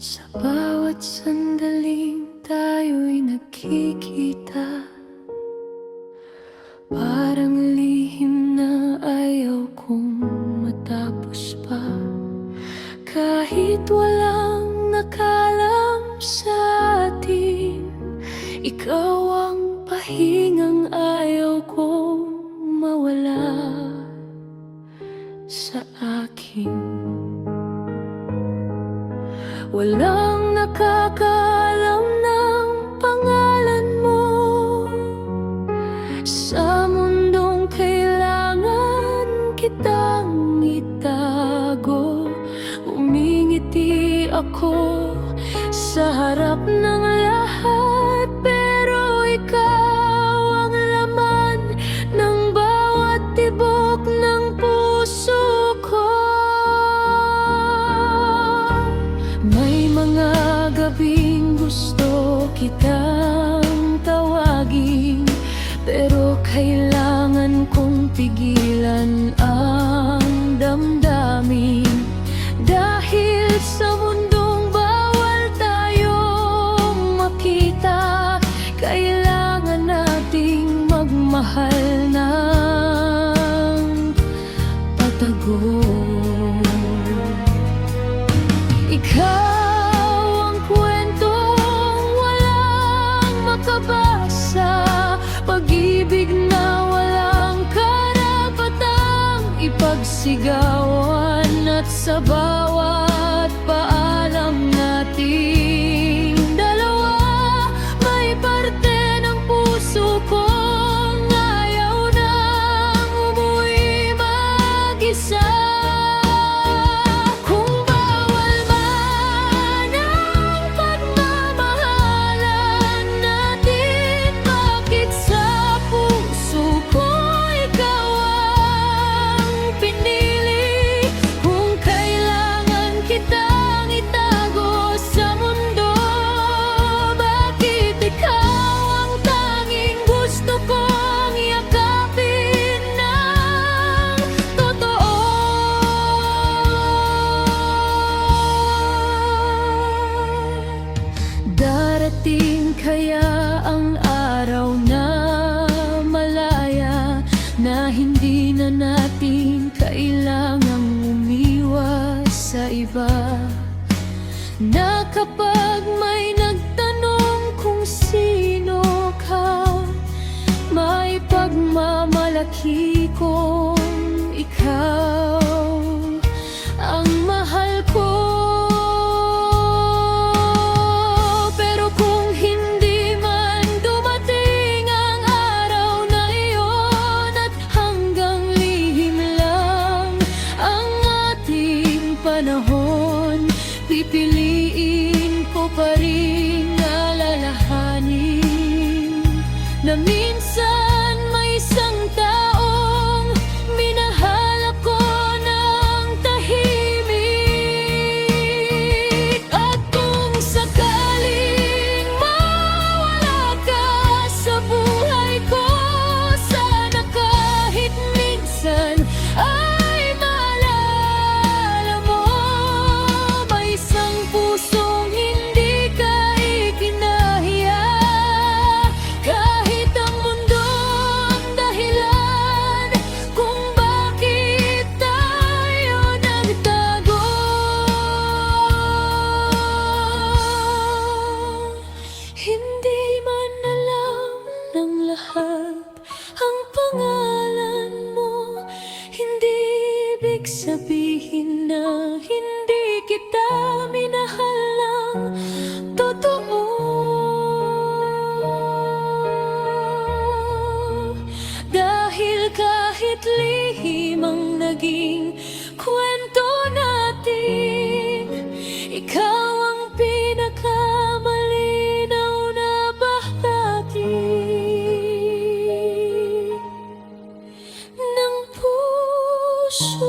Sa bawat sandaling tayo'y nagkikita, parang lihim na ayaw kong matapos pa. Kahit walang nakalam sa atin, ikaw ang pahingang ayaw kong mawala sa akin. Walang nakakaalam ng pangalan mo sa mundong kailangan kitang itago. Umingiti ako sa harap ng lahat, pero ikaw ang laman ng bawat tibok ng puso ko. May mga gabing gusto kitang tawagin, pero kailangan kong pigilan ang damdamin. Dahil sa mundong bawal tayong makita, kailangan nating magmahal ng patago. Ikaw ang kwentong walang makabasa, pag-ibig na walang karapatang ipagsigawan. At sa bawat paalam nating dalawa, may parte ng puso kong ayaw nang umuwi mag-isa. Darating kaya ang araw na malaya, na hindi na natin kailangang umiwas sa iba, na kapag may nagtanong kung sino ka, may pagmamalaki kong ikaw ang mahal ko. Panahon, pipiliin ko pa rin alalahanin na minsan may isang taong minahal ako ng tahimik. At kung sakaling mawala ka sa buhay ko, sana kahit minsan ang pangalan mo, hindi ibig sabihin na hindi kita minahal ng totoo. Dahil kahit lihim ang naging kwento natin, ikaw ang pinakamalinaw na bahagi ng puso.